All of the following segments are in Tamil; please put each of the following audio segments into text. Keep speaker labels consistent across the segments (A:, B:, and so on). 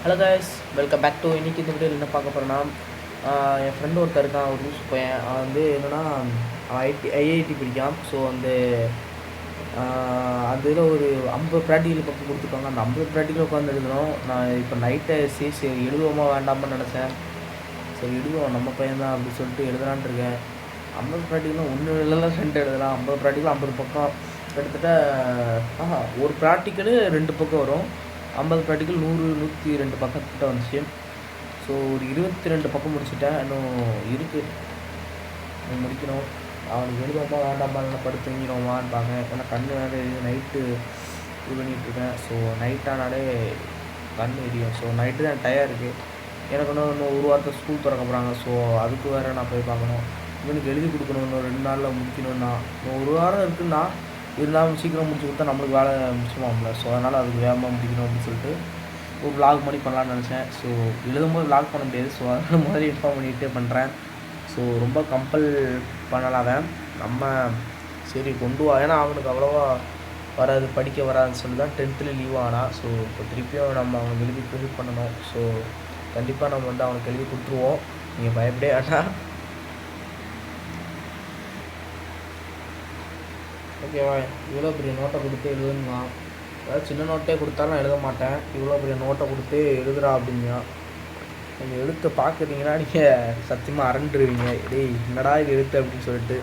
A: Hello guys, welcome back to இன்றைக்கி இந்த வீடியோவில் என்ன பார்க்க போகிறேன்னா, என் ஃப்ரெண்டு ஒருத்தர் இருக்கான், ஒரு லூசு பையன். அவன் வந்து என்னென்னா ஐஐடி படிக்கான். ஸோ அந்த இதில் ஒரு 50 ப்ராக்டிக்கல் பக்கம் கொடுத்துருக்காங்க. அந்த 50 ப்ராக்டிக்கல் உட்காந்து எழுதணும். நான் இப்போ நைட்டை சரி எழுதுவோமா வேண்டாமான்னு நினச்சேன். சரி எழுதுவோம், நம்ம பையன் தான் அப்படின்னு சொல்லிட்டு எழுதலான் இருக்கேன். 50 ப்ராக்டிக்கலும் ஒன்று எழுதலாம், 2 எழுதலாம். 50 ப்ராக்டிக்கல் 50 பக்கம் கிட்டத்தட்ட ஒரு ப்ராக்டிக்கலு 2 பக்கம் வரும். 50 ப்ராக்டிக்கல் 102 பக்கத்துக்கிட்ட வந்துச்சு. ஸோ ஒரு 22 பக்கம் முடிச்சுட்டேன். இன்னும் இருக்குது முடிக்கணும். அவனுக்கு எழுதுவோமா வேண்டாமா, இல்லை படுத்து தூங்கிடுவோமான்னு பார்க்கேன். ஏன்னா கண் வேறு நைட்டு இது பண்ணிகிட்ருக்கேன். ஸோ நைட்டானாலே கண் எரியும். ஸோ நைட்டு தான் டயர் இருக்குது. எனக்கு இன்னும் ஒரு வாரத்தை ஸ்கூல் திறக்க போகிறாங்க. ஸோ அதுக்கு வேறு நான் போய் பார்க்கணும். இவனுக்கு எழுதி கொடுக்கணும். இன்னும் 2 நாளில் முடிக்கணும்னா. ஒரு வாரம் இருக்குன்னா இருந்தாலும் சீக்கிரம் முடிச்சு கொடுத்தா நம்மளுக்கு வேலை மிச்சமாகும்ல. ஸோ அதனால் அதுக்கு வேகமாக முடிக்கணும் அப்படின்னு சொல்லிட்டு ஒரு விளாக் பண்ணி பண்ணலான்னு நினச்சேன். ஸோ எழுதும்போது விளாக் பண்ண முடியாது. ஸோ அதனால் முதல்ல இன்ஃபார்ம் பண்ணிகிட்டே பண்ணுறேன். ஸோ ரொம்ப கம்பல் பண்ணலாம். நம்ம சரி கொண்டு வா, ஏன்னா அவனுக்கு அவ்வளோவா வராது, படிக்க வராதுன்னு சொல்லி தான் 10th லீவ் ஆனால். ஸோ இப்போ திருப்பியும் நம்ம அவனுக்கு எழுதி ப்ரிப்பேர் பண்ணணும். ஸோ கண்டிப்பாக நம்ம வந்து அவனுக்கு எழுதி கொடுத்துருவோம். நீங்கள் பயப்படே ஆனால் ஓகேவா. இவ்வளோ பெரிய நோட்டை கொடுத்து எழுதுனா, அதாவது சின்ன நோட்டே கொடுத்தாலும் எழுத மாட்டேன். இவ்வளோ பெரிய நோட்டை கொடுத்து எழுதுறா அப்படின்னா, நீங்கள் எழுத்தை பார்க்குறீங்கன்னா நீங்கள் சத்தியமாக அரண்டுருவீங்க. டேய் என்னடா இது எழுத்து அப்படின்னு சொல்லிட்டு.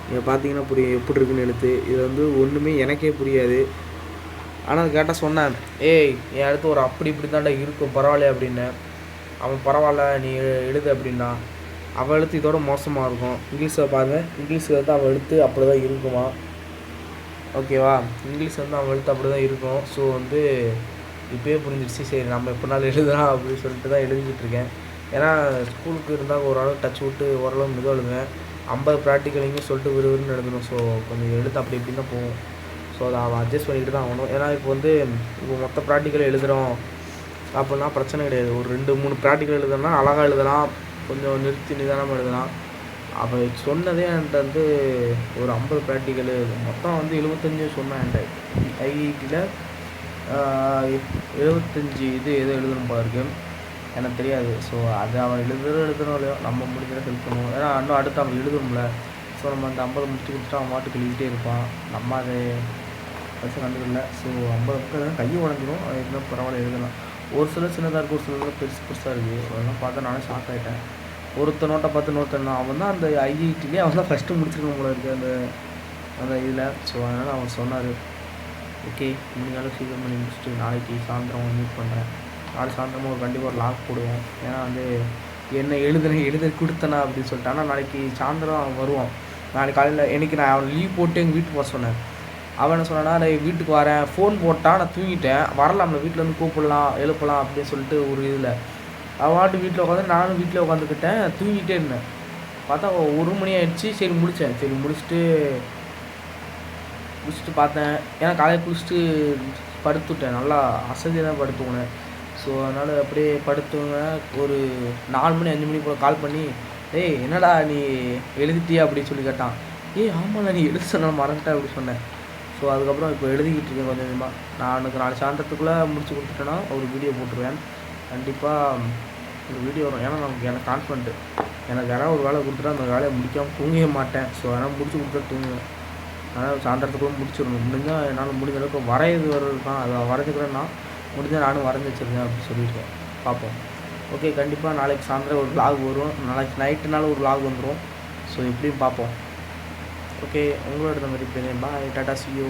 A: நீங்கள் பார்த்தீங்கன்னா புரியும் எப்படி இருக்குன்னு எழுத்து. இது வந்து ஒன்றுமே எனக்கே புரியாது. ஆனால் அது கேட்டால் சொன்னேன், ஏய் என் எழுத்து ஒரு அப்படி இப்படி தாண்டா இருக்கும், பரவாயில்ல அப்படின்னு. அவன் பரவாயில்ல நீ எழுது அப்படின்னா, அவள் எழுத்து இதோட மோசமாக இருக்கும். இங்கிலீஷில் பாருங்கள், இங்கிலீஷில் வந்து அவள் எழுத்து அப்படி தான் இருக்குமா, ஓகேவா. இங்கிலீஷ் வந்து அவன் எழுத்து அப்படி தான் இருக்கும். ஸோ வந்து இப்போயே புரிஞ்சிடுச்சு. சரி நம்ம எப்படினாலும் எழுதலாம் அப்படின்னு சொல்லிட்டு தான் எழுதிக்கிட்டுருக்கேன். ஏன்னா ஸ்கூலுக்கு இருந்தால் ஓரளவு டச் விட்டு ஓரளவு மெதுவாக எழுதுவேன். 50 ப்ராக்டிக்கலிங்கும் சொல்லிட்டு விறுவிறுன்னு எழுதணும். ஸோ கொஞ்சம் எழுத்து அப்படி இப்படி தான் போகும். ஸோ அதை அவன் அட்ஜஸ்ட் பண்ணிக்கிட்டு தான் ஆகணும். ஏன்னா இப்போ மொத்த ப்ராக்டிக்கல் எழுதுகிறோம் அப்படின்னா பிரச்சனை கிடையாது. ஒரு 2-3 ப்ராக்டிக்கல் எழுதுனா அழகாக எழுதலாம், கொஞ்சம் நிறுத்தி நிதானமாக எழுதலாம். அப்போ சொன்னதே என்கிட்ட வந்து ஒரு 50 ப்ராக்டிக்கலு, மொத்தம் வந்து 75 சொன்னேன் என்கிட்ட. ஐஐடியில் 75 இது எதோ எழுதணும் போல இருக்கு, எனக்கு தெரியாது. ஸோ அது அவன் எழுதுறோம் இல்லையோ, நம்ம முடிஞ்சதை ஹெல்ப் பண்ணுவோம். ஏன்னா இன்னும் அடுத்து அவன் எழுதணும்ல. ஸோ நம்ம அந்த 50 முடிச்சு கொடுத்துட்டு அவன் மாட்டுக்கு எழுதிட்டே இருப்பான். நம்ம அதை பிரச்சனை கண்டுக்கல. ஸோ 50 பக்கம் கையை உடஞ்சிடும். அது இருந்தால் பரவாயில்ல எழுதலாம். ஒரு சில சின்னதாக இருக்குது, ஒரு சில பெருசாக இருக்குது. அதெல்லாம் பார்த்தா நானே ஷாக் ஆகிட்டேன். ஒருத்த நோட்டை பார்த்து இன்னொருத்தன் அவன் தான் அந்த ஐஐடிலே அவன் தான் ஃபஸ்ட்டு முடிச்சிருக்கணும் போல இருக்குது அந்த இதில். ஸோ அதனால் அவன் சொன்னார், ஓகே முடிஞ்சாலும் சீக்கிரம் பண்ணி முடிச்சுட்டு நாளைக்கு சாயந்தரம் மீட் பண்ணுறேன். நாளைக்கு சாயந்தரமாக ஒரு கண்டிப்பாக ஒரு லாக் போடுவேன். ஏன்னா வந்து என்ன எழுத கொடுத்தனா அப்படின்னு சொல்லிட்டு. ஆனால் நாளைக்கு சாயந்தரம் அவன் வருவான். நாளைக்கு காலையில் எனக்கு நான் அவன் லீவ் போட்டு எங்கள் வீட்டுக்கு வர சொன்னேன். அவன் என்ன சொன்னான்னா, நான் வீட்டுக்கு வரேன், ஃபோன் போட்டால் நான் தூங்கிட்டேன், வரலாம் நம்ம வீட்டில் வந்து கூப்பிடலாம் எழுப்பலாம் அப்படின்னு சொல்லிட்டு ஒரு இதில் அவன் வீட்டில் உட்காந்து நானும் வீட்டில் உட்காந்துக்கிட்டேன், தூங்கிட்டே இருந்தேன். பார்த்தா 1 மணி ஆகிடுச்சி. சரி முடித்தேன். சரி முடிச்சுட்டு பார்த்தேன். ஏன்னா காலையில் குளிச்சுட்டு படுத்துவிட்டேன். நல்லா அசதியாக தான் படுத்துக்கினேன். ஸோ அதனால் அப்படியே படுத்துங்க. ஒரு 4 மணி 5 மணி போல் கால் பண்ணி, ஏய் என்னடா நீ எழுதிட்டியா அப்படின்னு சொல்லி கேட்டான். ஏய் ஆமாண்ணா நீ எழுத சொன்ன மறந்துட்டேன் அப்படி சொன்னேன். ஸோ அதுக்கப்புறம் இப்போ எழுதிக்கிட்டு இருக்கேன் கொஞ்சம் கொஞ்சமாக. நான் நாளைக்கு சாயந்தரத்துக்குள்ளே முடிச்சு கொடுத்துட்டேன்னா ஒரு வீடியோ போட்டுருவேன். கண்டிப்பாக ஒரு வீடியோ வரும். ஏன்னா எனக்கு கான்ஃபிடென்ட்டு, எனக்கு யாராவது ஒரு வேலை கொடுத்துட்டா அந்த வேலையை முடிக்காமல் தூங்கவே மாட்டேன். ஸோ அதனால் முடிச்சு கொடுத்தா தூங்குவேன். அதனால் சாயந்தரத்துக்குள்ளே முடிச்சிடணும். முடிஞ்சால் என்னால் முடிஞ்ச அளவுக்கு வரையது தான், அதை வரைஞ்சிக்கிறேன்னா முடிஞ்சால் நானும் வரைஞ்சி வச்சுருக்கேன் அப்படின்னு சொல்லியிருக்கேன். பார்ப்போம். ஓகே கண்டிப்பாக நாளைக்கு சாயந்தரம் ஒரு விளாக் வரும். நாளைக்கு நைட்டுனால ஒரு விளாக் வந்துடும். ஸோ எப்படியும் பார்ப்போம். ஓகே உங்களோட இந்த மாதிரி பாய், டாடா, see you.